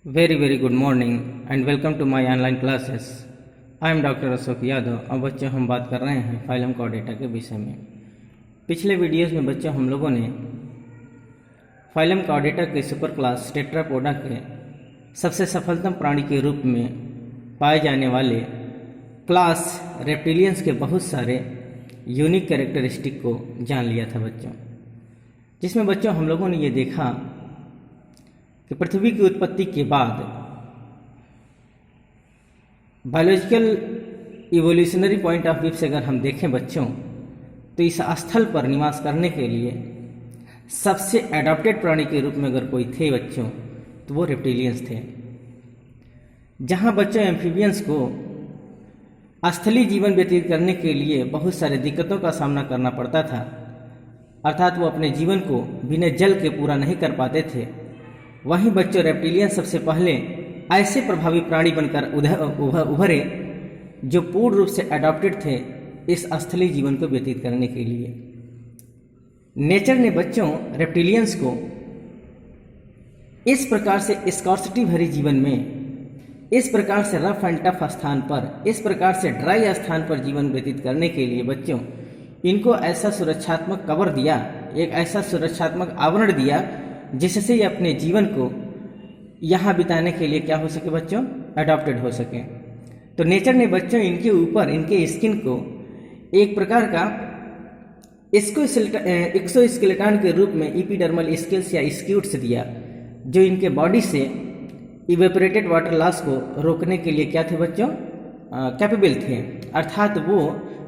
very good morning and welcome to my online classes. I am Dr. Ashok Yadav. अब बच्चों हम बात कर रहे हैं फाइलम कॉर्डेटा के विषय में। पिछले वीडियोस में बच्चों हम लोगों ने फाइलम कॉर्डेटा के सुपर क्लास टेट्रापोडा के सबसे सफलतम प्राणी के रूप में पाए जाने वाले क्लास रेप्टिलियंस के बहुत सारे यूनिक कैरेक्टरिस्टिक को जान लिया था बच्चों, जिसमें बच्चों हम लोगों ने ये देखा कि पृथ्वी की उत्पत्ति के बाद biological evolutionary point of view से अगर हम देखें बच्चों, तो इस स्थल पर निवास करने के लिए सबसे एडॉप्टेड प्राणी के रूप में अगर कोई थे बच्चों, तो वो रेप्टिलियंस थे। जहां बच्चों एम्फीबियंस को स्थलीय जीवन व्यतीत करने के लिए बहुत सारे दिक्कतों का सामना करना पड़ता था, अर्थात वो अपने जीवन को बिना जल के पूरा नहीं कर पाते थे, वहीं बच्चों रेप्टिलियन सबसे पहले ऐसे प्रभावी प्राणी बनकर उभरे जो पूर्ण रूप से अडॉप्टेड थे इस स्थलीय जीवन को व्यतीत करने के लिए। नेचर ने बच्चों रेप्टिलियंस को इस प्रकार से स्कॉर्सिटी भरी जीवन में, इस प्रकार से रफ एंड टफ स्थान पर, इस प्रकार से ड्राई स्थान पर जीवन व्यतीत करने के लिए बच्चों इनको ऐसा सुरक्षात्मक कवर दिया, एक ऐसा सुरक्षात्मक आवरण दिया जिससे ये अपने जीवन को यहाँ बिताने के लिए क्या हो सके बच्चों, अडॉप्टेड हो सके। तो नेचर ने बच्चों इनके ऊपर, इनके स्किन को एक प्रकार का एक्सोस्केलेटन के रूप में एपिडर्मल स्केल्स या स्क्यूट्स दिया, जो इनके बॉडी से इवेपोरेटेड वाटर लॉस को रोकने के लिए क्या थे बच्चों, कैपेबल थे। अर्थात वो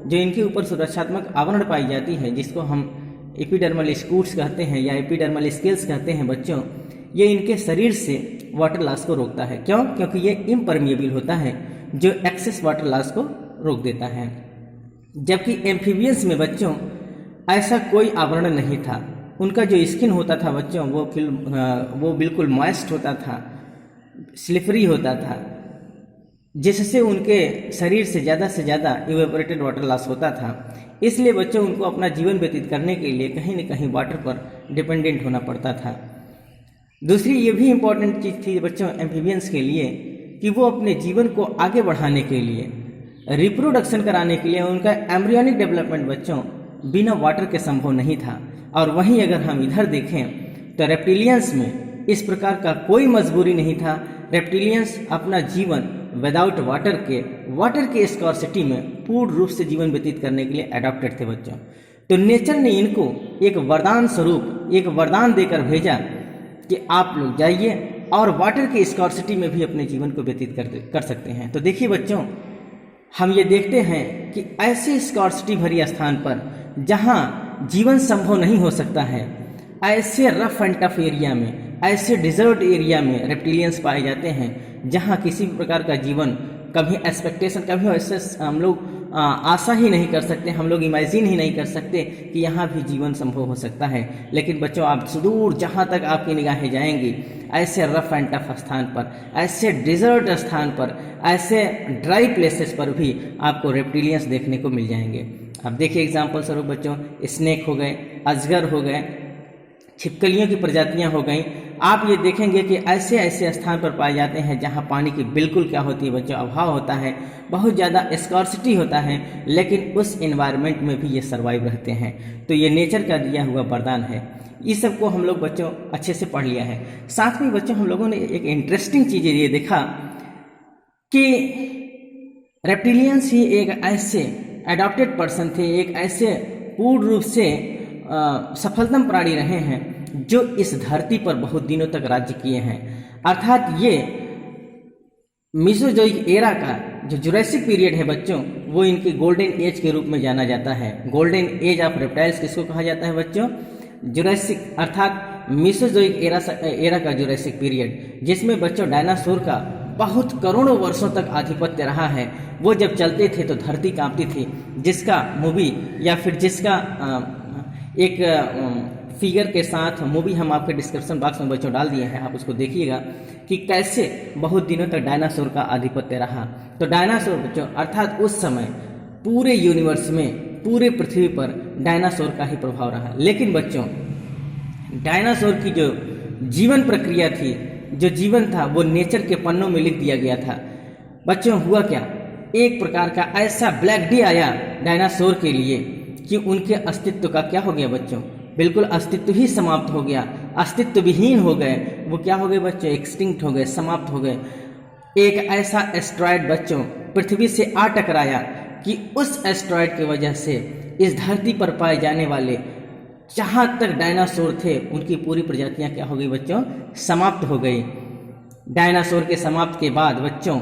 जो इनके ऊपर सुरक्षात्मक आवरण पाई जाती है, जिसको हम एपिडर्मल स्कूट्स कहते हैं या एपिडर्मल स्केल्स कहते हैं बच्चों, ये इनके शरीर से वाटर लॉस को रोकता है। क्यों? क्योंकि ये इम्परमिएबल होता है, जो एक्सेस वाटर लॉस को रोक देता है। जबकि एम्फीबियंस में बच्चों ऐसा कोई आवरण नहीं था। उनका जो स्किन होता था बच्चों वो बिल्कुल मॉइस्ट होता था, स्लिपरी होता था, जिससे उनके शरीर से ज़्यादा इवेपोरेटेड वाटर लॉस होता था। इसलिए बच्चों उनको अपना जीवन व्यतीत करने के लिए कहीं न कहीं वाटर पर डिपेंडेंट होना पड़ता था। दूसरी ये भी इम्पॉर्टेंट चीज़ थी बच्चों एम्फीबियंस के लिए कि वो अपने जीवन को आगे बढ़ाने के लिए, रिप्रोडक्शन कराने के लिए, उनका एम्ब्रियोनिक डेवलपमेंट बच्चों बिना वाटर के संभव नहीं था। और वहीं अगर हम इधर देखें तो रेप्टिलियंस में इस प्रकार का कोई मजबूरी नहीं था। रेप्टिलियंस अपना जीवन विदाउट वाटर के स्कॉर्सिटी में पूर्ण रूप से जीवन व्यतीत करने के लिए अडॉप्टेड थे बच्चों। तो नेचर ने इनको एक वरदान स्वरूप, एक वरदान देकर भेजा कि आप लोग जाइए और वाटर के स्कॉर्सिटी में भी अपने जीवन को व्यतीत कर सकते हैं। तो देखिए बच्चों, हम ये देखते हैं कि ऐसे स्कॉर्सिटी भरी स्थान पर जहाँ जीवन संभव नहीं हो सकता है, ऐसे रफ एंड टफ एरिया में, ऐसे डिजर्ट एरिया में रेप्टिलियंस पाए जाते हैं जहाँ किसी भी प्रकार का जीवन कभी एक्सपेक्टेशन, कभी ऐसे हम लोग आशा ही नहीं कर सकते, हम लोग इमेजिन ही नहीं कर सकते कि यहाँ भी जीवन संभव हो सकता है। लेकिन बच्चों आप सुदूर जहाँ तक आपकी निगाहें जाएंगी, ऐसे रफ एंड टफ स्थान पर, ऐसे डिजर्ट स्थान पर, ऐसे ड्राई प्लेसेस पर भी आपको रेप्टिलियंस देखने को मिल जाएंगे। अब देखिए एग्जाम्पल स्वरूप बच्चों, स्नेक हो गए, अजगर हो गए, छिपकलियों की प्रजातियां हो गई। आप ये देखेंगे कि ऐसे ऐसे स्थान पर पाए जाते हैं जहां पानी की बिल्कुल क्या होती है बच्चों, अभाव होता है, बहुत ज़्यादा स्कॉर्सिटी होता है, लेकिन उस एनवायरनमेंट में भी ये सर्वाइव रहते हैं। तो ये नेचर का दिया हुआ वरदान है। इस सब को हम लोग बच्चों अच्छे से पढ़ लिया है। साथ में बच्चों हम लोगों ने एक इंटरेस्टिंग चीज़ ये देखा कि रेप्टिलियंस ही एक ऐसे अडॉप्टेड पर्सन थे, एक ऐसे पूर्ण रूप से सफलतम प्राणी रहे हैं जो इस धरती पर बहुत दिनों तक राज्य किए हैं। अर्थात ये मीसोजोइक एरा का जो जुरासिक पीरियड है बच्चों, वो इनकी गोल्डन एज के रूप में जाना जाता है। गोल्डन एज ऑफ रेप्टाइल्स किसको कहा जाता है बच्चों? जुरासिक, अर्थात मीसोजोइक एरा का जुरासिक पीरियड, जिसमें बच्चों डायनासोर का बहुत करोड़ों वर्षों तक आधिपत्य रहा है। वो जब चलते थे तो धरती कांपती थी, जिसका मूवी या फिर जिसका एक फिगर के साथ मूवी हम आपके डिस्क्रिप्शन बॉक्स में बच्चों डाल दिए हैं, आप उसको देखिएगा कि कैसे बहुत दिनों तक डायनासोर का आधिपत्य रहा। तो डायनासोर बच्चों, अर्थात उस समय पूरे यूनिवर्स में, पूरे पृथ्वी पर डायनासोर का ही प्रभाव रहा। लेकिन बच्चों डायनासोर की जो जीवन प्रक्रिया थी जो जीवन था वो नेचर के पन्नों में लिख दिया गया था। बच्चों हुआ क्या, एक प्रकार का ऐसा ब्लैक डे आया डायनासोर के लिए कि उनके अस्तित्व का क्या हो गया बच्चों, बिल्कुल अस्तित्व ही समाप्त हो गया, अस्तित्व विहीन हो गए। वो क्या हो गए बच्चों, एक्सटिंक्ट हो गए, समाप्त हो गए। एक ऐसा एस्ट्रॉयड बच्चों पृथ्वी से आ टकराया कि उस एस्ट्रॉयड की वजह से इस धरती पर पाए जाने वाले जहाँ तक डायनासोर थे उनकी पूरी प्रजातियां क्या हो गई बच्चों, समाप्त हो गई। डायनासोर के समाप्त के बाद बच्चों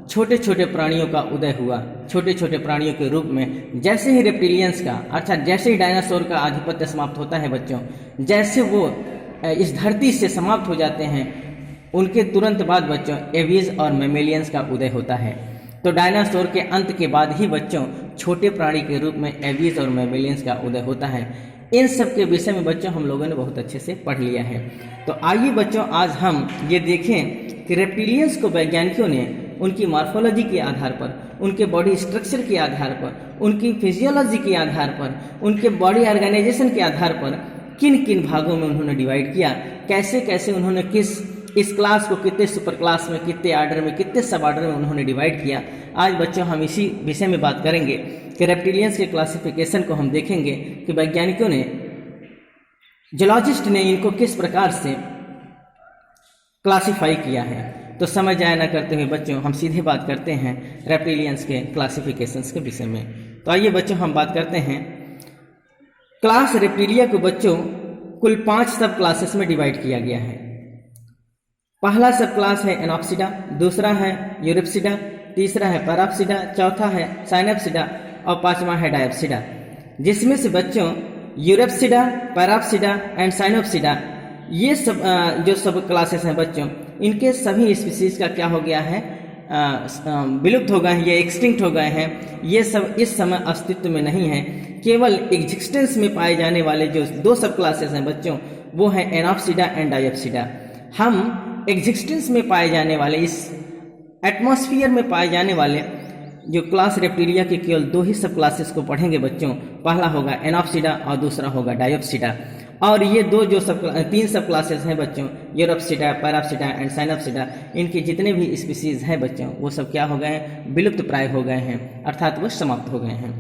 छोटे छोटे प्राणियों का उदय हुआ। छोटे छोटे प्राणियों के रूप में जैसे ही रेप्टिलियंस का अर्थात जैसे ही डायनासोर का आधिपत्य समाप्त होता है बच्चों, जैसे वो इस धरती से समाप्त हो जाते हैं, उनके तुरंत बाद बच्चों एवियस और मैमेलियंस का उदय होता है। तो डायनासोर के अंत के बाद ही बच्चों छोटे प्राणी के रूप में एवियस और मैमेलियंस का उदय होता है। इन सब के विषय में बच्चों हम लोगों ने बहुत अच्छे से पढ़ लिया है। तो आइए बच्चों आज हम ये देखें कि रेप्टिलियंस को वैज्ञानिकों ने उनकी मॉर्फोलॉजी के आधार पर, उनके बॉडी स्ट्रक्चर के आधार पर, उनकी फिजियोलॉजी के आधार पर, उनके बॉडी ऑर्गेनाइजेशन के आधार पर किन किन भागों में उन्होंने डिवाइड किया, कैसे कैसे उन्होंने इस क्लास को कितने सुपर क्लास में, कितने आर्डर में, कितने सब आर्डर में उन्होंने डिवाइड किया। आज बच्चों हम इसी विषय में बात करेंगे कि रेप्टिलियंस के क्लासिफिकेशन को हम देखेंगे कि वैज्ञानिकों ने, जूलॉजिस्ट ने इनको किस प्रकार से क्लासिफाई किया है। तो समय जाया न करते हुए बच्चों हम सीधे बात करते हैं रेप्टिलियंस के क्लासिफिकेशंस के विषय में। तो आइए बच्चों हम बात करते हैं क्लास रेप्टिलिया को बच्चों कुल 5 सब क्लासेस में डिवाइड किया गया है। पहला सब क्लास है एनॉप्सिडा, दूसरा है यूरिप्सिडा, तीसरा है पैराप्सिडा, चौथा है साइनोप्सिडा और पांचवा है डायोप्सिडा। जिसमें से बच्चों यूरिप्सिडा, पैराप्सिडा एंड साइनोप्सिडा ये सब जो सब क्लासेस हैं बच्चों, इनके सभी स्पीसीज का क्या हो गया है, विलुप्त हो गए हैं, ये एक्सटिंक्ट हो गए हैं। ये सब इस समय अस्तित्व में नहीं है। केवल एग्जिस्टेंस में पाए जाने वाले जो 2 सब क्लासेस हैं बच्चों, वो है एनॉप्सिडा एंड डायोप्सिडा। हम एग्जिस्टेंस में पाए जाने वाले, इस एटमॉस्फेयर में पाए जाने वाले जो क्लास रेप्टिलिया के केवल 2 ही सब क्लासेस को पढ़ेंगे बच्चों। पहला होगा एनॉप्सिडा और दूसरा होगा डायोप्सिडा। और ये 3 सब क्लासेस हैं बच्चों, यूरोप्सिडा, पैराप्सिडा एंड साइनोप्सिडा, इनके जितने भी स्पीसीज हैं बच्चों वो सब क्या हो गए हैं, विलुप्त प्राय हो गए हैं, अर्थात वो समाप्त हो गए हैं।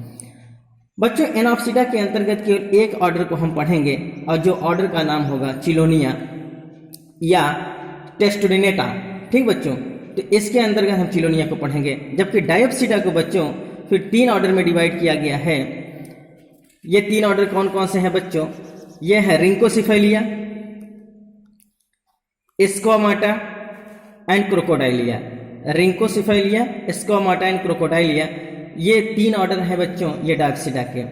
बच्चों एनॉप्सिडा के अंतर्गत केवल एक ऑर्डर को हम पढ़ेंगे और जो ऑर्डर का नाम होगा चिलोनिया या टेस्टुडिनेटा। ठीक बच्चों, तो इसके अंतर्गत हम चिलोनिया को पढ़ेंगे। जबकि डायोप्सिडा को बच्चों फिर 3 ऑर्डर में डिवाइड किया गया है। ये 3 ऑर्डर कौन कौन से हैं बच्चों, ये है रिंकोसिफेलिया, स्क्वामाटा एंड क्रोकोडाइलिया। रिंकोसिफेलिया, स्क्वामाटा एंड क्रोकोडाइलिया, ये 3 ऑर्डर हैं बच्चों ये डायोप्सिडा के।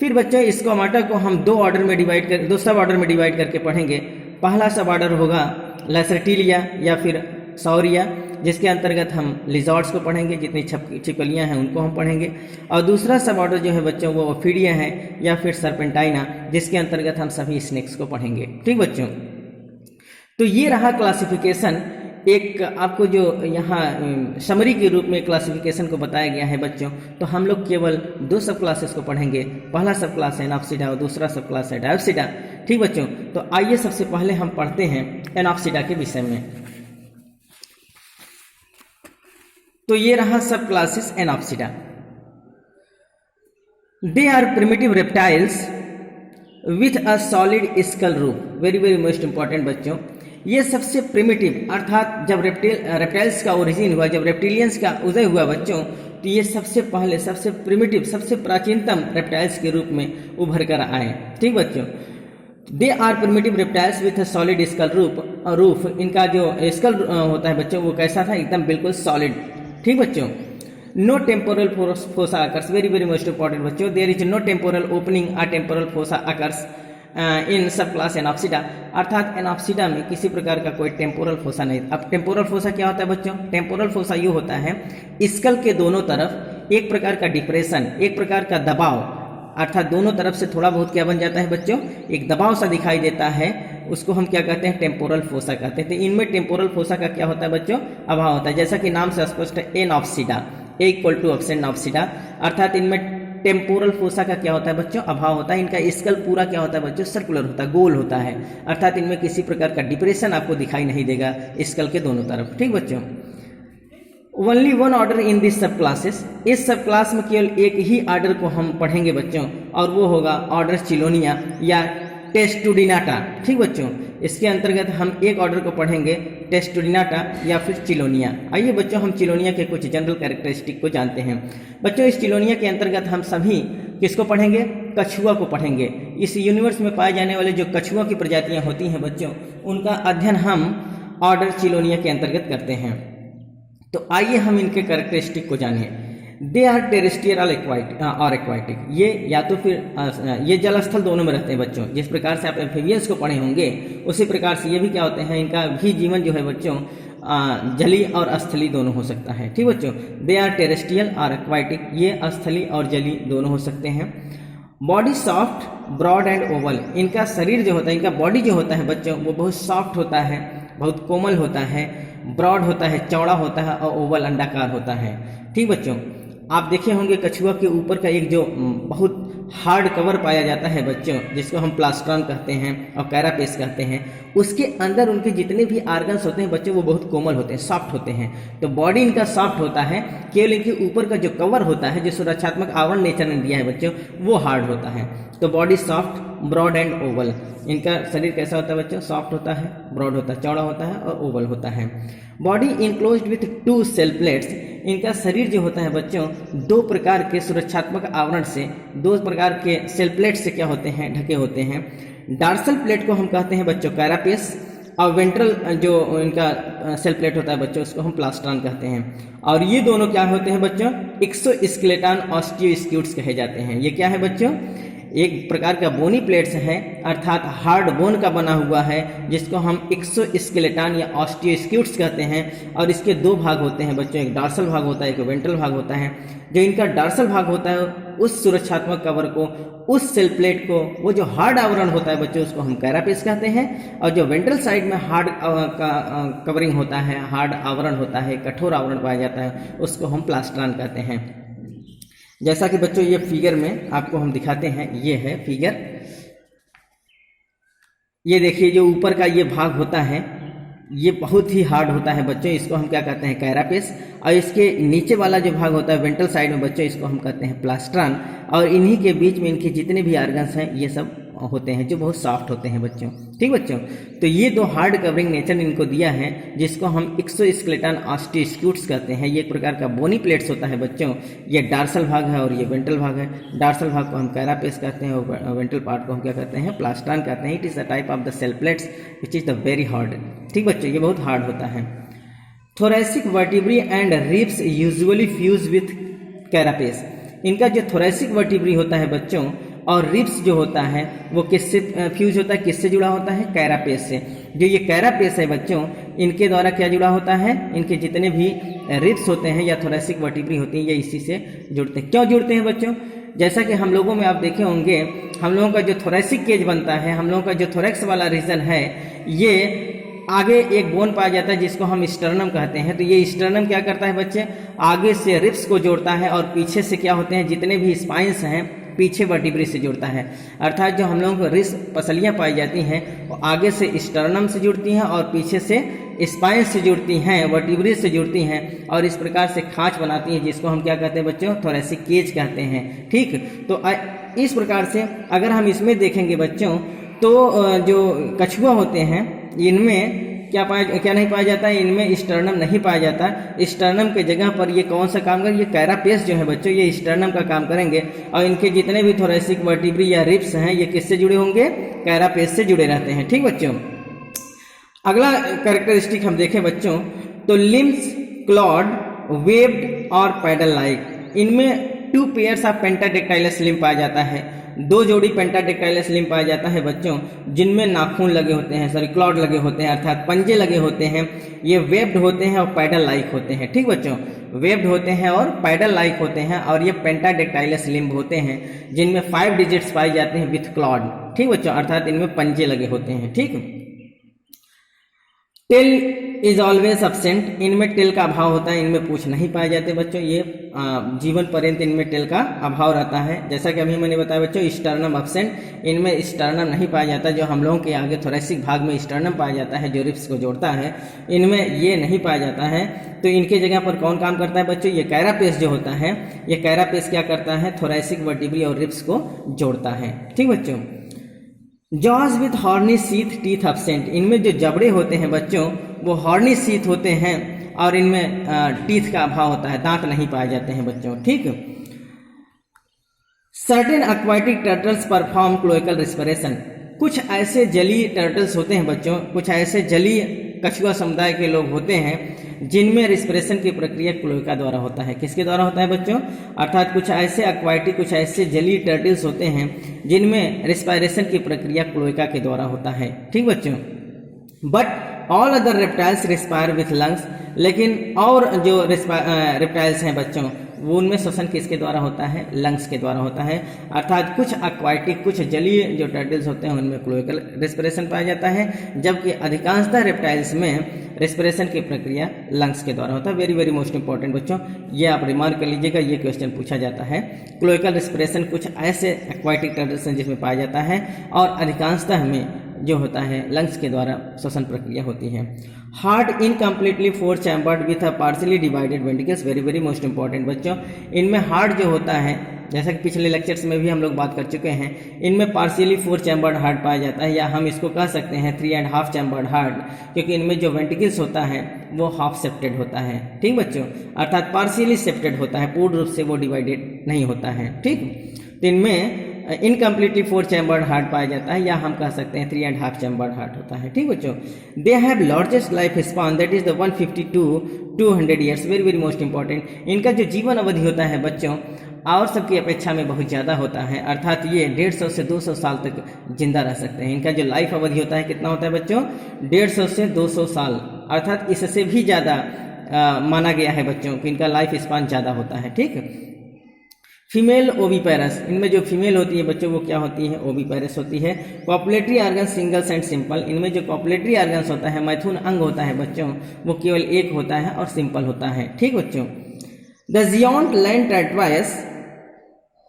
फिर बच्चों स्क्वामाटा को हम 2 ऑर्डर में डिवाइड कर 2 सब ऑर्डर में डिवाइड करके पढ़ेंगे। पहला सब ऑर्डर होगा लैसर्टिलिया या फिर सौरिया, जिसके अंतर्गत हम लिजॉर्ड्स को पढ़ेंगे, जितनी छिपकलियां हैं उनको हम पढ़ेंगे। और दूसरा सब ऑर्डर जो है बच्चों वो ओफिडिया है या फिर सर्पेंटाइना, जिसके अंतर्गत हम सभी स्नेक्स को पढ़ेंगे। ठीक बच्चों, तो ये रहा क्लासिफिकेशन। एक आपको जो यहाँ समरी के रूप में क्लासिफिकेशन को बताया गया है बच्चों। तो हम लोग केवल 2 सब क्लासेस को पढ़ेंगे। पहला सब क्लास है एनॉप्सिडा और दूसरा सब क्लास है डायोप्सिडा। ठीक बच्चों, तो आइए सबसे पहले हम पढ़ते हैं एनॉप्सिडा के विषय में। तो ये रहा sub classes Anapsida. They are primitive reptiles with a solid skull roof. Very very most important बच्चों, ये सबसे प्रिमिटिव अर्थात जब रेप्टाइल्स का ओरिजिन हुआ, जब रेप्टिलियंस का उदय हुआ बच्चों, तो ये सबसे पहले सबसे प्रिमिटिव सबसे प्राचीनतम रेप्टाइल्स के रूप में उभर कर आए। ठीक बच्चों, they are primitive reptiles with a solid skull roof. इनका जो स्कल होता है बच्चों वो कैसा था, एकदम बिल्कुल सॉलिड। ठीक बच्चों, no temporal fossa occurs. Very very most important बच्चों, there is no temporal opening ah temporal fossa occurs in subclass एनॉप्सिडा। अर्थात एनॉप्सिडा में किसी प्रकार का कोई टेम्पोरल फोसा नहीं। अब टेम्पोरल फोसा क्या होता है बच्चों, टेम्पोरल फोसा ये होता है स्कल के दोनों तरफ एक प्रकार का डिप्रेशन, एक प्रकार का दबाव, अर्थात दोनों तरफ से थोड़ा बहुत क्या बन जाता है बच्चों, एक दबाव सा दिखाई देता है, उसको हम क्या कहते हैं, टेम्पोरल फोसा कहते हैं। तो इनमें टेम्पोरल फोसा का क्या होता है बच्चों, अभाव होता है। जैसा कि नाम से स्पष्ट है एनॉप्सिडा, ए इक्वल टू ऑप्शन ऑप्सिडा, अर्थात इनमें टेम्पोरल फोसा का क्या होता है बच्चों, अभाव होता है। इनका स्कल पूरा क्या होता है बच्चों, सर्कुलर होता है, गोल होता है, अर्थात इनमें किसी प्रकार का डिप्रेशन आपको दिखाई नहीं देगा स्कल के दोनों तरफ। ठीक बच्चों, only one order in this सब क्लासेस, इस सब क्लास में केवल एक ही ऑर्डर को हम पढ़ेंगे बच्चों, और वो होगा ऑर्डर चिलोनिया या टेस्टुडिनाटा। ठीक बच्चों, इसके अंतर्गत हम एक ऑर्डर को पढ़ेंगे, टेस्टुडिनाटा या फिर चिलोनिया। आइए बच्चों हम चिलोनिया के कुछ जनरल कैरेक्टरिस्टिक को जानते हैं। बच्चों इस चिलोनिया के अंतर्गत हम सभी किसको पढ़ेंगे, कछुआ को पढ़ेंगे। इस यूनिवर्स में पाए जाने वाले जो कछुआ की प्रजातियां होती हैं बच्चों, उनका अध्ययन हम ऑर्डर चिलोनिया के अंतर्गत करते हैं। तो आइए हम इनके कैरेक्टरिस्टिक को जानिए। दे आर टेरेस्ट्रियल और एक्वाटिक, ये या तो फिर ये जल स्थल दोनों में रहते हैं बच्चों। जिस प्रकार से आप एम्फीबियंस को पढ़े होंगे उसी प्रकार से ये भी क्या होते हैं, इनका भी जीवन जो है बच्चों जली और स्थली दोनों हो सकता है। ठीक बच्चों, दे आर टेरेस्ट्रियल और एक्वाटिक, ये स्थली और जली दोनों हो सकते हैं। Body soft, broad and oval, इनका शरीर जो होता है, इनका बॉडी जो होता है बच्चों वो बहुत सॉफ्ट होता है, बहुत कोमल होता है, ब्रॉड होता है, चौड़ा होता है, और ओवल अंडाकार होता है। ठीक बच्चों, आप देखे होंगे कछुआ के ऊपर का एक जो बहुत हार्ड कवर पाया जाता है बच्चों, जिसको हम प्लास्ट्रॉन कहते हैं और कैरापेस कहते हैं, उसके अंदर उनके जितने भी आर्गन्स होते हैं बच्चों वो बहुत कोमल होते हैं, सॉफ्ट होते हैं। तो बॉडी इनका सॉफ्ट होता है, केवल इनके ऊपर का जो कवर होता है, जो सुरक्षात्मक आवरण नेचर ने दिया है बच्चों, वो हार्ड होता है। तो body soft, broad and oval, इनका शरीर कैसा होता है बच्चों, सॉफ्ट होता है, ब्रॉड होता है, चौड़ा होता है, और ओवल होता है। Body enclosed with 2 shell plates, इनका शरीर जो होता है बच्चों 2 प्रकार के सुरक्षात्मक आवरण से, 2 प्रकार के सेल प्लेट से क्या होते हैं, ढके होते हैं। डार्सल प्लेट को हम कहते हैं बच्चों कैरापेस, और वेंट्रल जो इनका सेल प्लेट होता है बच्चों उसको हम प्लास्ट्रॉन कहते हैं। और ये दोनों क्या होते हैं बच्चों, एक्सोस्केलेटन ऑस्टियोस्क्यूट्स कहे जाते हैं। ये क्या है बच्चों, एक प्रकार का बोनी प्लेट्स है, अर्थात हार्ड बोन का बना हुआ है, जिसको हम एक्सोस्केलेटन या ऑस्टियोस्क्यूट्स कहते हैं। और इसके 2 भाग होते हैं बच्चों, एक डार्सल भाग होता है, एक वेंट्रल भाग होता है। जो इनका डार्सल भाग होता है उस सुरक्षात्मक कवर को, उस सेल प्लेट को, वो जो हार्ड आवरण होता है बच्चों उसको हम कैरापेस कहते हैं। और जो वेंट्रल साइड में हार्ड कवरिंग होता है, हार्ड आवरण होता है, कठोर आवरण पाया जाता है, उसको हम प्लास्ट्रॉन कहते हैं। जैसा कि बच्चों ये फिगर में आपको हम दिखाते हैं, ये है फिगर, ये देखिए जो ऊपर का ये भाग होता है ये बहुत ही हार्ड होता है बच्चों, इसको हम क्या कहते हैं, कैरापेस। और इसके नीचे वाला जो भाग होता है वेंट्रल साइड में बच्चों, इसको हम कहते हैं प्लास्ट्रॉन। और इन्हीं के बीच में इनके जितने भी आर्गन्स हैं ये सब होते हैं जो बहुत सॉफ्ट होते हैं बच्चों। ठीक बच्चों, तो ये 2 हार्ड कवरिंग नेचर ने इनको दिया है, जिसको हम एक्सोस्केलेटन ऑस्टियोस्क्यूट्स कहते हैं। ये एक प्रकार का बोनी प्लेट्स होता है बच्चों, ये डार्सल भाग है और ये वेंट्रल भाग है। डार्सल भाग को हम कैरापेस कहते हैं और वेंट्रल पार्ट को हम क्या कहते हैं, प्लास्ट्रॉन कहते हैं। It is a type of the shell plates which is the very hard. ठीक बच्चों, ये बहुत हार्ड होता है। Thoracic vertebrae and ribs usually fuse with carapace, इनका जो थोरेसिक वर्टिब्री होता है बच्चों और रिब्स जो होता है वो किससे फ्यूज होता है, किससे जुड़ा होता है, कैरापेस से। जो ये कैरापेस है बच्चों, इनके द्वारा क्या जुड़ा होता है, इनके जितने भी रिब्स होते हैं या थोरेसिक वर्टिब्री होती हैं ये इसी से जुड़ते हैं। क्यों जुड़ते हैं बच्चों, जैसा कि हम लोगों में आप देखे होंगे, हम लोगों का जो थोरेसिक केज बनता है, हम लोगों का जो थोरेक्स वाला रीजन है, ये आगे एक बोन पाया जाता है जिसको हम स्टर्नम कहते हैं। तो ये स्टर्नम क्या करता है बच्चे, आगे से रिब्स को जोड़ता है और पीछे से क्या होते हैं, जितने भी स्पाइंस हैं पीछे वर्टिब्री से जुड़ता है। अर्थात जो हम लोगों को रिब्स पसलियाँ पाई जाती हैं वो आगे से स्टर्नम से जुड़ती हैं और पीछे से स्पाइन से जुड़ती हैं, वर्टिब्री से जुड़ती हैं, और इस प्रकार से खांच बनाती हैं, जिसको हम क्या कहते हैं बच्चों, थोरेसिक केज कहते हैं। ठीक, तो इस प्रकार से अगर हम इसमें देखेंगे बच्चों तो जो कछुआ होते हैं इनमें क्या नहीं पाया जाता है, इनमें स्टर्नम नहीं पाया जाता। स्टर्नम के जगह पर ये कौन सा काम करेंगे, ये कैरापेस जो है बच्चों ये स्टर्नम का काम करेंगे। और इनके जितने भी थोरेसिक वर्टिब्री या रिब्स हैं ये किससे जुड़े होंगे, कैरापेस से जुड़े रहते हैं। ठीक बच्चों, अगला कैरेक्टरिस्टिक हम देखें बच्चों तो लिम्स क्लॉड, वेब्ड और पैडल लाइक, इनमें 2 पेयर्स ऑफ पेंटाडेक्टाइलस लिम्ब पाया जाता है। 2 जोड़ी पेंटाडेक्टाइलस लिम्ब पाया जाता है बच्चों, जिनमें नाखून लगे होते हैं, क्लॉड लगे होते हैं, अर्थात पंजे लगे होते हैं। ये वेब्ड होते हैं और पैडल लाइक होते हैं। ठीक बच्चों, वेब्ड होते हैं और पैडल लाइक होते हैं, और ये पेंटाडेक्टाइलस लिम्ब होते हैं जिनमें 5 डिजिट्स पाए जाते हैं विथ क्लॉड। ठीक बच्चों, अर्थात इनमें पंजे लगे होते हैं। ठीक, टेल इज ऑलवेज एब्सेंट, इनमें टेल का अभाव होता है, इनमें पूंछ नहीं पाए जाते बच्चों। ये जीवन पर्यंत इनमें टेल का अभाव रहता है। जैसा कि अभी मैंने बताया बच्चों, स्टर्नम एब्सेंट, इनमें स्टर्नम नहीं पाया जाता, जो हम लोगों के आगे थोरेसिक भाग में स्टर्नम पाया जाता है जो रिब्स को जोड़ता है, इनमें ये नहीं पाया जाता है। तो इनके जगह पर कौन काम करता है बच्चों? ये कैरापेस जो होता है, ये कैरापेस क्या करता है? थोरेसिक वर्टिब्री और रिब्स को जोड़ता है। ठीक बच्चों। Jaws with horny sheath teeth absent, इनमें जो जबड़े होते हैं बच्चों वो हॉर्नी सीथ होते हैं और इनमें टीथ का अभाव होता है, दांत नहीं पाए जाते हैं बच्चों। ठीक। Certain aquatic turtles perform cloacal respiration, कुछ ऐसे जलीय टर्टल्स होते हैं बच्चों, कुछ ऐसे जलीय कछुआ समुदाय के लोग होते हैं जिनमें रिस्पिरेशन की प्रक्रिया क्लोएका द्वारा होता है। किसके द्वारा होता है बच्चों? अर्थात कुछ ऐसे एक्वाटिक, कुछ ऐसे जलीय टर्टल्स होते हैं जिनमें रिस्पिरेशन की प्रक्रिया क्लोएका के द्वारा होता है। ठीक बच्चों। But all other reptiles respire with lungs, लेकिन और जो रेप्टाइल्स हैं बच्चों वो उनमें श्वसन किसके द्वारा होता है? लंग्स के द्वारा होता है। अर्थात कुछ एक्वाटिक, कुछ जलीय जो टर्टल्स होते हैं उनमें क्लोएकल रिस्पिरेशन पाया जाता है, जबकि अधिकांशतः रेप्टाइल्स में रिस्पिरेशन की प्रक्रिया लंग्स के द्वारा होता है। वेरी वेरी मोस्ट इंपॉर्टेंट बच्चों, ये आप रिमार्क कर लीजिएगा, ये क्वेश्चन पूछा जाता है। क्लोएकल रिस्पिरेशन कुछ ऐसे एक्वाटिक टर्टल्स हैं जिसमें पाया जाता है और अधिकांशतः में जो होता है लंग्स के द्वारा श्वसन प्रक्रिया होती है। Heart incompletely four chambered with a partially divided ventricles, very very most important बच्चों, इनमें हार्ट जो होता है, जैसा कि पिछले लेक्चर्स में भी हम लोग बात कर चुके हैं, इनमें पार्शियली फोर चैम्बर्ड हार्ट पाया जाता है, या हम इसको कह सकते हैं 3.5 चैम्बर्ड हार्ट, क्योंकि इनमें जो वेंट्रिकल्स होता है वो हाफ सेप्टेड होता है। ठीक बच्चों। अर्थात पार्शियली सेप्टेड होता है, पूर्ण रूप से वो डिवाइडेड नहीं होता है। ठीक। तो इनमें इनकम्प्लीटली फोर चैम्बर्ड हार्ट पाया जाता है, या हम कह सकते हैं 3.5 चैम्बर्ड हार्ट होता है। ठीक बच्चों। They have largest life span, that is the 150 to 200 years, very very most important. इनका जो जीवन अवधि होता है बच्चों और सबकी अपेक्षा में बहुत ज़्यादा होता है, अर्थात ये 150 से 200 साल तक जिंदा रह सकते हैं। इनका जो लाइफ अवधि होता है कितना होता है बच्चों? 150 से 200 साल, अर्थात इससे भी ज़्यादा माना गया है बच्चों कि इनका लाइफ स्पान ज़्यादा होता है। ठीक। फीमेल ओविपेरस, इनमें जो फीमेल होती है बच्चों वो क्या होती है? ओविपेरस होती है। Copulatory organ singles and simple, इनमें जो कॉपुलेटरी ऑर्गन्स होता है, मैथुन अंग होता है बच्चों, वो केवल एक होता है और सिंपल होता है। ठीक बच्चों। The giant land tortoise,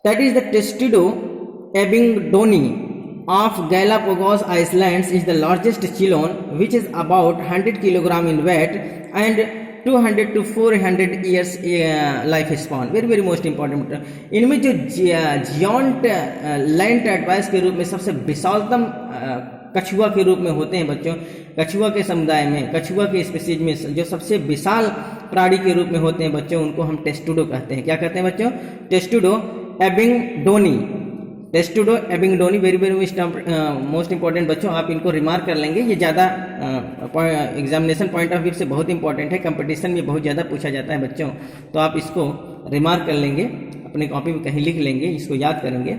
that is the Testudo abingdoni of Galapagos Islands, is the largest chelon which is about 100 kilogram in weight and 200 to 400 years life span, very very most important. इनमें जो जियोंट land टर्टवाइस के रूप में सबसे विशालतम कछुआ के रूप में होते हैं बच्चों, कछुआ के समुदाय में, कछुआ के स्पीसीज में जो सबसे विशाल प्राणी के रूप में होते हैं बच्चों, उनको हम टेस्टुडो कहते हैं। क्या कहते हैं बच्चों? टेस्टुडो एबिंगडोनी, टेस्टुडो एबिंगडोनी, वेरी वेरी मोस्ट इंपॉर्टेंट बच्चों, आप इनको रिमार्क कर लेंगे। ये ज़्यादा एग्जामिनेशन पॉइंट ऑफ व्यू से बहुत इंपॉर्टेंट है, कंपटीशन में बहुत ज़्यादा पूछा जाता है बच्चों, तो आप इसको रिमार्क कर लेंगे, अपने कॉपी में कहीं लिख लेंगे, इसको याद करेंगे।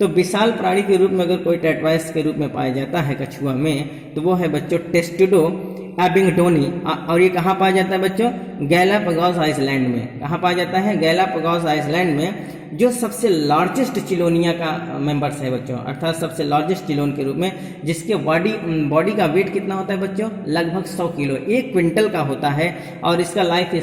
तो विशाल प्राणी के रूप में अगर कोई टर्टवाइस के रूप में पाया जाता है कछुआ में, तो वो है बच्चों टेस्टुडो एबिंगडोनी। और ये कहाँ पाया जाता है बच्चों? गैलापागोस आइसलैंड में। कहाँ पाया जाता है? गैलापागोस आइसलैंड में, जो सबसे लार्जेस्ट चिलोनिया का मेंबर्स है बच्चों, अर्थात सबसे लार्जेस्ट चिलोन के रूप में, जिसके बॉडी का वेट कितना होता है बच्चों? लगभग 100 किलो, 1 क्विंटल का होता है। और इसका लाइफ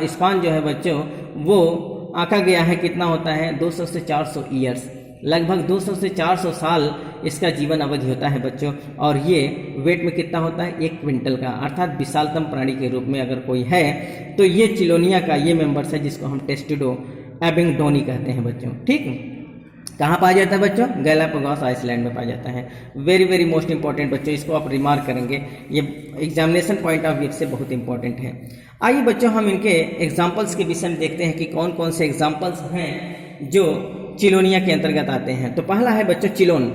स्पान जो है बच्चों वो आंका गया है कितना होता है? 200 से 400 ईयर्स, लगभग 200 से 400 साल इसका जीवन अवधि होता है बच्चों। और ये वेट में कितना होता है? 1 क्विंटल का, अर्थात विशालतम प्राणी के रूप में अगर कोई है तो ये चिलोनिया का ये मेंबर्स है, जिसको हम टेस्टुडो एबिंगडोनी कहते हैं बच्चों। ठीक। कहाँ पाया जाता है बच्चों? गैलापागोस आइसलैंड में पाया जाता है। वेरी वेरी मोस्ट इंपॉर्टेंट बच्चों, इसको आप रिमार्क करेंगे, ये एग्जामिनेशन पॉइंट ऑफ व्यू से बहुत इंपॉर्टेंट है। आइए बच्चों हम इनके एग्जाम्पल्स के विषय में देखते हैं कि कौन कौन से एग्जाम्पल्स हैं जो चिलोनिया के अंतर्गत आते हैं। तो पहला है बच्चों चिलोन।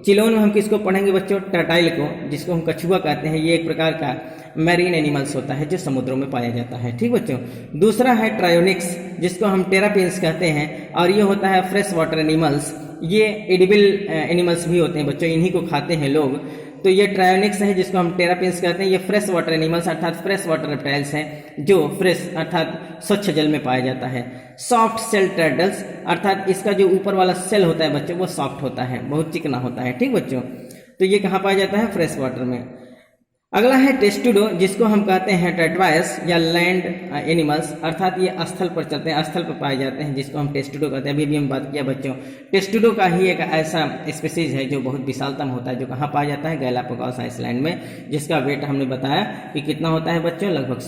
चिलोन में हम किसको पढ़ेंगे बच्चों? टर्टाइल को, जिसको हम कछुआ कहते हैं। ये एक प्रकार का मैरीन एनिमल्स होता है जो समुद्रों में पाया जाता है। ठीक बच्चों। दूसरा है ट्रायोनिक्स, जिसको हम टेरापिन्स कहते हैं, और ये होता है फ्रेश वाटर एनिमल्स। ये एडिबल एनिमल्स भी होते हैं बच्चों, इन्हीं को खाते हैं लोग। तो ये ट्रायोनिक्स है जिसको हम टेरापिन्स कहते हैं। ये फ्रेश वाटर एनिमल्स अर्थात फ्रेश वाटर रेप्टाइल्स हैं जो फ्रेश अर्थात स्वच्छ जल में पाया जाता है। सॉफ्ट सेल टर्टल्स, अर्थात इसका जो ऊपर वाला सेल होता है बच्चों वो सॉफ्ट होता है, बहुत चिकना होता है। ठीक बच्चों। तो ये कहाँ पाया जाता है? फ्रेश वाटर में। अगला है टेस्टुडो, जिसको हम कहते हैं टेट्रायस या लैंड एनिमल्स, अर्थात ये स्थल पर चलते हैं, स्थल पर पाए जाते हैं, जिसको हम टेस्टुडो कहते हैं। अभी हम बात किया बच्चों, टेस्टुडो का ही एक ऐसा स्पीसीज है जो बहुत विशालतम होता है, जो कहाँ पाया जाता है, गैलापागोस आइसलैंड में, जिसका वेट हमने बताया कि कितना होता है बच्चों, लगभग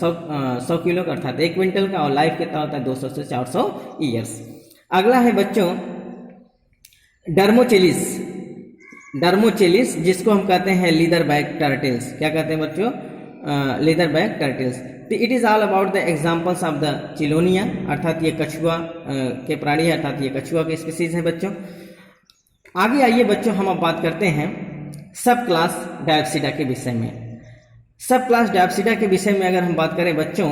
100 किलो का, अर्थात 1 क्विंटल का, और लाइफ कितना होता है 200 से 400 ईयर्स। अगला है बच्चों डर्मोचेलिस, जिसको हम कहते हैं लीदर बैक टर्टल्स। क्या कहते हैं बच्चों, लीदर बैक टर्टल्स। तो it is all about the examples of the चिलोनिया, अर्थात ये कछुआ के प्राणी है, अर्थात ये कछुआ के स्पीसीज है बच्चों। आगे आइए बच्चों, हम अब बात करते हैं सब क्लास डायोप्सिडा के विषय में। सब क्लास डायोप्सिडा के विषय में अगर हम बात करें बच्चों,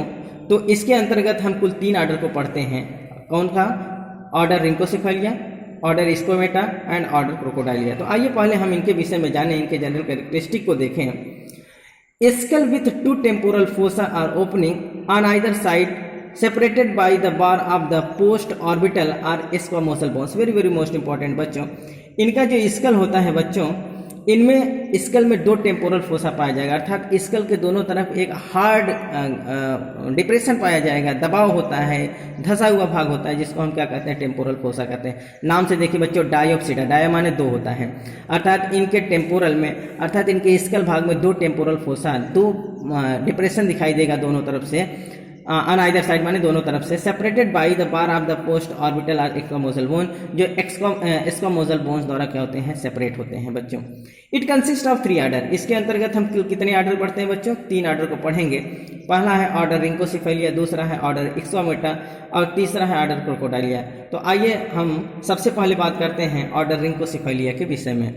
तो इसके अंतर्गत हम कुल 3 ऑर्डर को पढ़ते हैं। कौन था, ऑर्डर रिंकोसेफेलिया, ऑर्डर स्कोमेटा एंड ऑर्डर क्रोकोडाइलिया। तो आइए पहले हम इनके विषय में जानें, इनके जनरल कैरेक्टरिस्टिक को देखें। Skull with 2 temporal fossa or opening on either side separated by the bar of the post orbital or squamosal bones. Very very most important बच्चों, इनका जो स्कल होता है बच्चों, इनमें स्कल में 2 टेम्पोरल फोसा पाया जाएगा, अर्थात स्कल के दोनों तरफ एक हार्ड डिप्रेशन पाया जाएगा, दबाव होता है, धंसा हुआ भाग होता है, जिसको हम क्या कहते हैं, टेम्पोरल फोसा कहते हैं। नाम से देखिए बच्चों, डायोप्सिडा, डाया माने 2 होता है, अर्थात इनके टेम्पोरल में, अर्थात इनके स्कल भाग में 2 टेम्पोरल फोसा, 2 डिप्रेशन दिखाई देगा दोनों तरफ से, ऑन आइदर साइड माने दोनों तरफ से, separated by the bar of the post orbital और एक्सक्वामोसल बोन, जो एक्सक्वामोसल बोन्स द्वारा क्या होते हैं, सेपरेट होते हैं बच्चों। It consist of 3 order. इसके अंतर्गत हम कितने ऑर्डर पढ़ते हैं बच्चों, 3 ऑर्डर को पढ़ेंगे। पहला है ऑर्डर रिंकोसेफेलिया, दूसरा है ऑर्डर एक्सक्वामेटा, और तीसरा है ऑर्डर क्रोकोडाइलिया। तो आइए हम सबसे पहले बात करते हैं ऑर्डर रिंकोसेफेलिया के विषय में।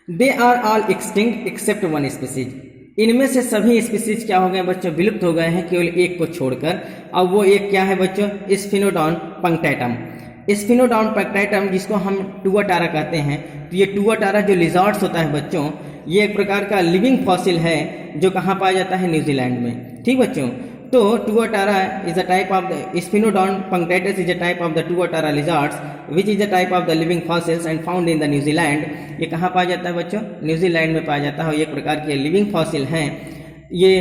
They are all extinct except 1 species. इनमें से सभी स्पीसीज क्या हो गए बच्चों, विलुप्त हो गए हैं, केवल एक को छोड़कर। अब वो एक क्या है बच्चों, स्फिनोडॉन पंक्टेटम। स्फिनोडॉन पंक्टेटम, जिसको हम टुआटारा कहते हैं। तो ये टुआटारा जो लिजर्ड्स होता है बच्चों, ये एक प्रकार का लिविंग फॉसिल है, जो कहाँ पाया जाता है, न्यूजीलैंड में। ठीक बच्चों, तो tuatara is a type of the Sphenodon punctatus is a type of the tuatara lizards which is a type of the living fossils and found in the New Zealand. ये कहाँ पाया जाता है बच्चों, न्यूजीलैंड में पाया जाता है। एक प्रकार के लिविंग फॉसिल हैं ये,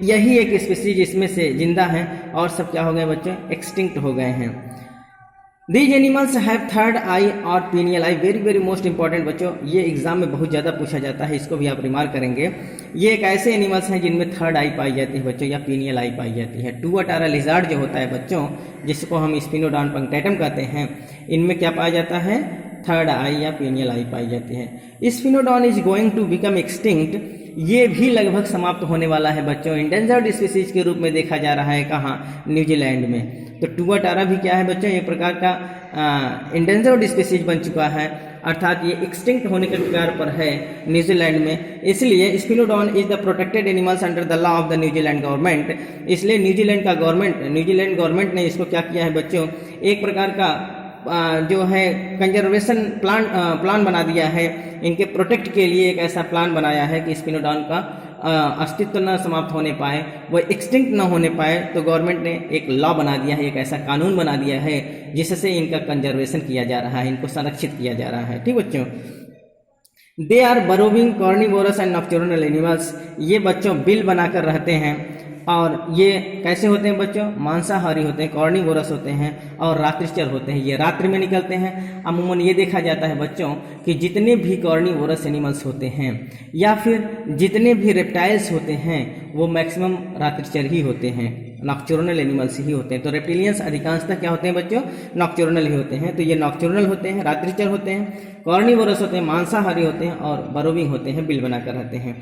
यही एक स्पीसीज इसमें से जिंदा है, और सब क्या हो गए बच्चों, एक्सटिंक्ट हो गए हैं। दीज एनिमल्स हैव थर्ड आई और पीनियल आई। वेरी वेरी मोस्ट इंपॉर्टेंट बच्चों, ये एग्जाम में बहुत ज़्यादा पूछा जाता है, इसको भी आप रिमार्क करेंगे। ये एक ऐसे एनिमल्स हैं जिनमें थर्ड आई पाई जाती है बच्चों, या पीनियल आई पाई जाती है। टुआटारा लिजर्ड जो होता है बच्चों, जिसको हम स्फिनोडॉन पंक्टेटम कहते हैं, इनमें क्या पाया जाता है, थर्ड आई या पीनियल आई पाई जाती है। Sphenodon is going to become extinct. ये भी लगभग समाप्त होने वाला है बच्चों, इंडेंजर्ड स्पीसीज के रूप में देखा जा रहा है। कहाँ, न्यूजीलैंड में। तो टुआटारा भी क्या है बच्चों, एक प्रकार का इंडेंजर्ड स्पीसीज बन चुका है, अर्थात ये एक्सटिंक्ट होने के कगार पर है न्यूजीलैंड में। इसलिए Sphenodon is the protected animals under the law of the New Zealand government. इसलिए न्यूजीलैंड गवर्नमेंट ने इसको क्या किया है बच्चों, एक प्रकार का जो है कंजर्वेशन प्लान बना दिया है, इनके प्रोटेक्ट के लिए एक ऐसा प्लान बनाया है कि स्फिनोडॉन का अस्तित्व न समाप्त होने पाए, वो एक्सटिंक्ट न होने पाए। तो गवर्नमेंट ने एक लॉ बना दिया है, एक ऐसा कानून बना दिया है, जिससे इनका कंजर्वेशन किया जा रहा है, इनको संरक्षित किया जा रहा है। ठीक बच्चों, they are burrowing carnivorous and nocturnal animals. ये बच्चों बिल बनाकर रहते हैं, और ये कैसे होते हैं बच्चों, मांसाहारी होते हैं, कार्निवोरस होते हैं, और रात्रिचर होते हैं। ये रात्रि में निकलते हैं। अमूमन ये देखा जाता है बच्चों कि जितने भी कार्निवोरस एनिमल्स होते हैं, या फिर जितने भी रेप्टाइल्स होते हैं, वो मैक्सिमम रात्रिचर ही होते हैं, नॉक्टर्नल एनिमल्स ही होते हैं। तो रेप्टिलियंस अधिकांशतः क्या होते हैं बच्चों, नॉक्टर्नल ही होते हैं। तो ये नॉक्टर्नल होते हैं, रात्रिचर होते हैं, कार्निवोरस होते हैं, मांसाहारी होते हैं, और बरोविंग होते हैं, बिल बनाकर रहते हैं।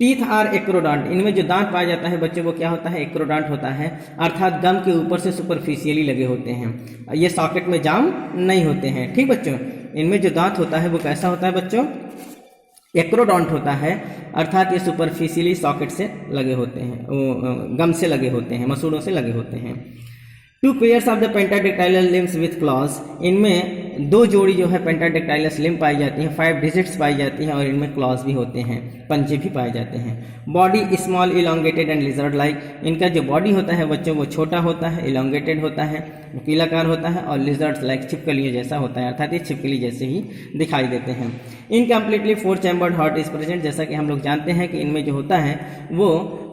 Teeth are acrodont. इनमें जो दांत पाया जाता है बच्चों, वो क्या होता है, एक्रोडांट होता है, अर्थात गम के ऊपर से सुपरफिशियली लगे होते हैं, ये सॉकेट में जाम नहीं होते हैं। ठीक बच्चों, इनमें जो दांत होता है वो कैसा होता है बच्चों, एक्रोडांट होता है, अर्थात ये सुपरफिशियली सॉकेट से लगे होते हैं, गम से लगे होते हैं, मसूड़ों से लगे होते हैं। 2 pairs of the pentadactyl limbs with claws. इनमें इनमें 2 जोड़ी जो है पेंटाडेक्टाइलस लिम्ब पाई जाती हैं, 5 डिजिट्स पाई जाती हैं और इनमें क्लॉज भी होते हैं, पंजे भी पाए जाते हैं। Body small elongated and lizard like, इनका जो बॉडी होता है बच्चों वो छोटा होता है, इलोंगेटेड होता है, कीलाकार होता है और लिजर्ड्स लाइक छिपकलियों जैसा होता है, अर्थात ये छिपकली जैसे ही दिखाई देते हैं। Incompletely 4 chambered heart is present, जैसा कि हम लोग जानते हैं कि इनमें जो होता है वो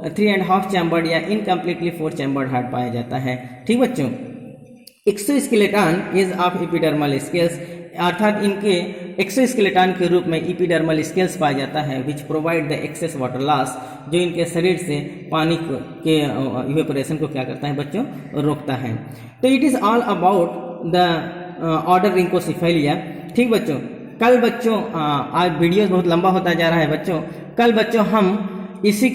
3.5 चैम्बर्ड या इनकम्प्लीटली 4 चैम्बर्ड हार्ट पाया जाता है। ठीक बच्चों, exoskeleton is of epidermal scales, अर्थात इनके एक्सोस्केलेटन के रूप में एपिडर्मल स्केल्स पाया जाता है which provide the excess water loss, जो इनके शरीर से पानी के इवेपोरेशन को क्या करता है बच्चों, रोकता है। तो it is all about the order Rhynchocephalia. ठीक बच्चों, कल बच्चों आज वीडियो बहुत लंबा होता जा रहा है बच्चों, कल बच्चों हम इसी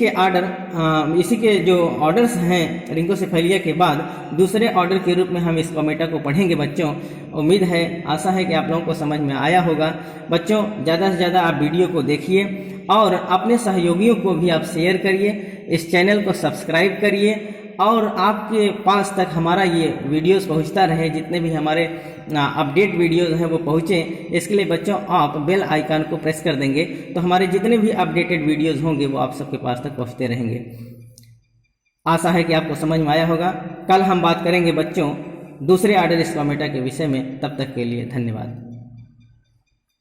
के जो ऑर्डर्स हैं रिंकोसिफेलिया के बाद दूसरे ऑर्डर के रूप में हम इस कोमेटा को पढ़ेंगे बच्चों। उम्मीद है, आशा है कि आप लोगों को समझ में आया होगा। बच्चों ज़्यादा से ज़्यादा आप वीडियो को देखिए और अपने सहयोगियों को भी आप शेयर करिए, इस चैनल को सब्सक्राइब करिए और आपके पास तक हमारा ये वीडियोस पहुंचता रहे, जितने भी हमारे अपडेट वीडियोस हैं वो पहुंचे। इसके लिए बच्चों आप बेल आइकन को प्रेस कर देंगे तो हमारे जितने भी अपडेटेड वीडियोस होंगे वो आप सबके पास तक पहुंचते रहेंगे। आशा है कि आपको समझ में आया होगा। कल हम बात करेंगे बच्चों दूसरे ऑर्डर स्टोमेटा के विषय में। तब तक के लिए धन्यवाद।